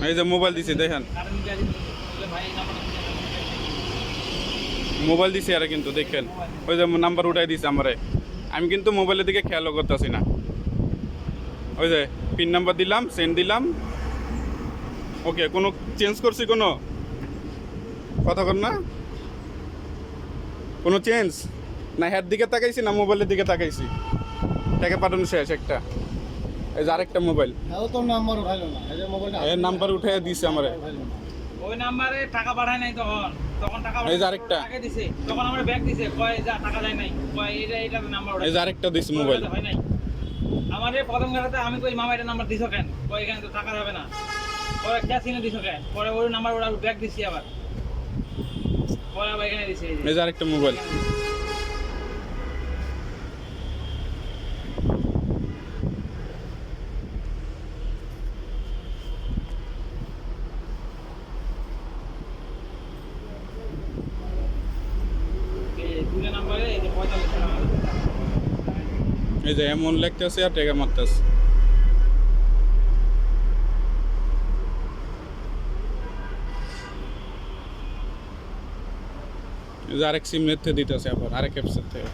এই যে মোবাইল দিছি দেখেন, মোবাইল দিছি আর কিন্তু দেখেন ওই যে নাম্বার উঠাই দিছে আমারে, আমি কিন্তু মোবাইলের দিকে খেয়ালও করতেছি না। ওই যে পিন নাম্বার দিলাম, সেন্ড দিলাম, ওকে। কোনো চেঞ্জ করছি কোনো কথা কর না, কোনো চেঞ্জ না? হ্যার দিকে তাকাইছি না মোবাইলের দিকে তাকাইছি? টাকা পাঠানো শেষ একটা। এই যে আরেকটা মোবাইল, এর নাম্বার উঠে দিছে আমারে, ওই নাম্বারে টাকা পাঠায় নাই তখন, টাকা এই যে আরেকটা দিছে, তখন আমার ব্যাগ দিছে, কয় যা টাকা যায় নাই, কয় এটা নাম্বার এই যে আরেকটা দিছে মোবাইল। হয় নাই আমারে প্রথম গাড়িতে আমি কই মামা এটা নাম্বার দিছো কেন, কয় এখানে তো টাকা যাবে না, পরে ক্যাশিনে দিছো কেন, পরে ওই নাম্বার ওরা ব্যাগ দিছি আবার, পরে আবার এখানে দিছে। এই যে আরেকটা মোবাইল, এই যে এমন লেখতেছে আর টাকা মারতেছে। এই যে আরেক সিম নেতে দিতেছে আবার আরেক অ্যাপসের থেকে।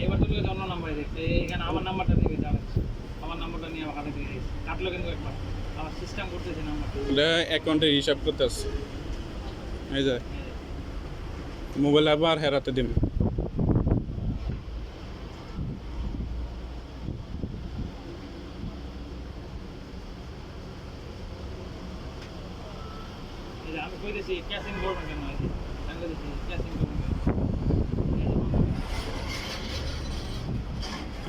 এবার তুমি অন্য নাম্বারে দেখতে, এখানে আমার নাম্বারটা দিবে, যাবে আমার নাম্বারটা নিয়ে আমার হাতে দিয়ে দিয়েছে, কাটলো কিন্তু একবার, আমার সিস্টেম করতেছে নাম্বারটা, এটা অ্যাকাউন্টে হিসাব করতেছে। এই যে মোবাইল আবার হেরাতে দিন। আমি কই দিছি ক্যাশিং করবেন কেন, আমি কই দিছি ক্যাশিং করবেন।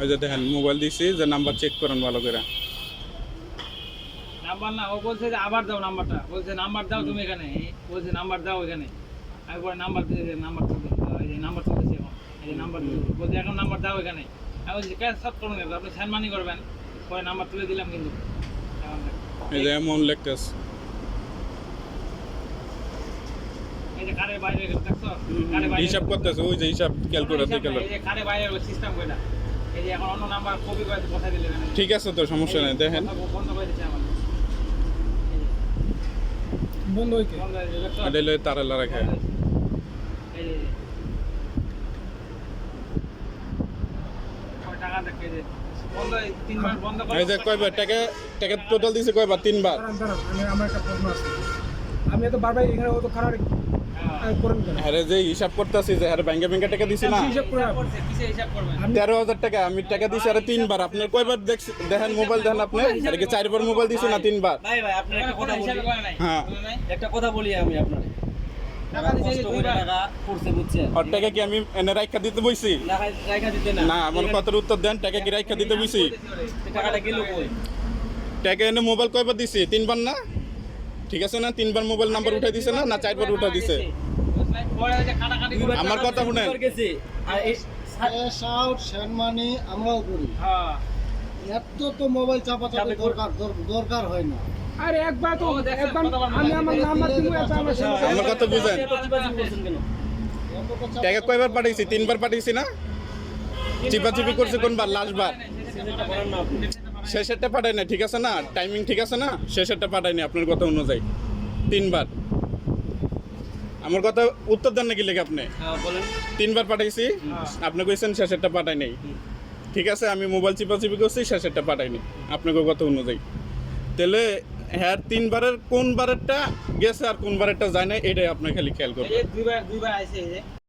ওই যে দেখেন মোবাইল দিছি, যে নাম্বার চেক করেন ভালো করে। নাম্বার না, ও বলছে যে আবার দাও নাম্বারটা, বলছে নাম্বার দাও তুমি এখানে, বলছে নাম্বার দাও এখানে, আমি পরে নাম্বার দিয়ে নাম্বার তুলতে, এই যে নাম্বার তুলতেছি এখন, এই যে নাম্বার বলছে এখন নাম্বার দাও এখানে, আমি বলছি ক্যাশ সব করুন, আপনি সেন্ড মানি করবেন, পরে নাম্বার তুলে দিলাম কিন্তু। এই যে এমন লেখতেছে, এই যে কারে বাইরে গেল দেখছো, কারে বাইরে হিসাব করতেছে, ওই যে হিসাব ক্যালকুলেটর দিয়ে এই যে কারে বাইরে সিস্টেম কইলা, এই যে এখন অন্য নাম্বার কপি করে পাঠিয়ে দিলেন। ঠিক আছে তো সমস্যা নেই, দেখেন বন্ধ করে দিয়েছে আমার, বন্ধ হইছে, বন্ধ হয়ে গেছে, এটা লই তারালা রাখে। এই যে কয় টাকা দেখে যে বন্ধ, তিনবার বন্ধ করে। এই যে কয়বার টাকা টোটাল দিছে, কয়বার? 3 বার। আমি আমার একটা প্রশ্ন আছে, আমি তো বারবার এখানে ও তো খারাপ করেন কেন? আরে যে হিসাব করতেছি যে আরে ব্যাংকে টাকা দিছি না, হিসাব করে করছে কিসে হিসাব করবেন? 13,000 টাকা আমি টাকা দিছি আরে 3 বার। আপনার কয়বার দেখেন মোবাইল দেখেন আপনি? আরে কি 4 বার মোবাইল দিছি না 3 বার? ভাই আপনার একটা কথা বলি, হিসাব করে নাই, হ্যাঁ একটা কথা বলি আমি আপনার, টাকা দিছে কষ্ট করে দুইবার, টাকা পড়ছে বুঝছেন, আর টাকা কি আমি এনে রাইখা দিতে বইছি? না রাখা দিতে না, না আমার কথার উত্তর দেন, টাকা কি রাইখা দিতে বইছি? টাকাটা গেল কই? টাকা এনে মোবাইল কয়বার দিছি? 3 বার না? ঠিক আছে না? 3 বার মোবাইল নাম্বার উঠাই দিছে না 4 বার উঠাই দিছে? পরে ওই যে কাটাকাটি করে, আমার কথা শুনেন, গেছে আর এই ক্যাশ আউট সেনমানি আমরাও করি, হ্যাঁ এত তো মোবাইল চাপাচাপি দরকার হয় না। আরে একবার তো ও দেখছেন, একবার কতবার আমি মারা আমার গেছে। নাম্বার দিব, এটা আমার সাথে আমার কথা বুঝেন। এত চিপাচিপি করছেন কেন? টাকা কয়বার পাঠাইছি? 3 বার পাঠাইছি না? চিপাচিপি করছে কোনবার? লাস্ট বার সেটা করেন না আপনি। শেষেরটা পাঠাই না, ঠিক আছে না? টাইমিং ঠিক আছে না? শেষেরটা পাঠাইনি আপনার কথা অনুযায়ী 3 বার। আমার কথা উত্তর দেন নাকি লেগে আপনি? হ্যাঁ বলেন। 3 বার পাঠাইছি, আপনি কইছেন শেষেরটা পাঠাই নাই। ঠিক আছে, আমি মোবাইল চিপাচিপি করছি, শেষেরটা পাঠাইনি আপনাকে কথা অনুযায়ী। তাহলে হ্যাঁ 3 বারের কোন বারেরটা গেছে আর কোন বারেরটা যায় না, এটাই আপনি খালি খেয়াল করবেন। এই যে দুইবার আইছে, এই যে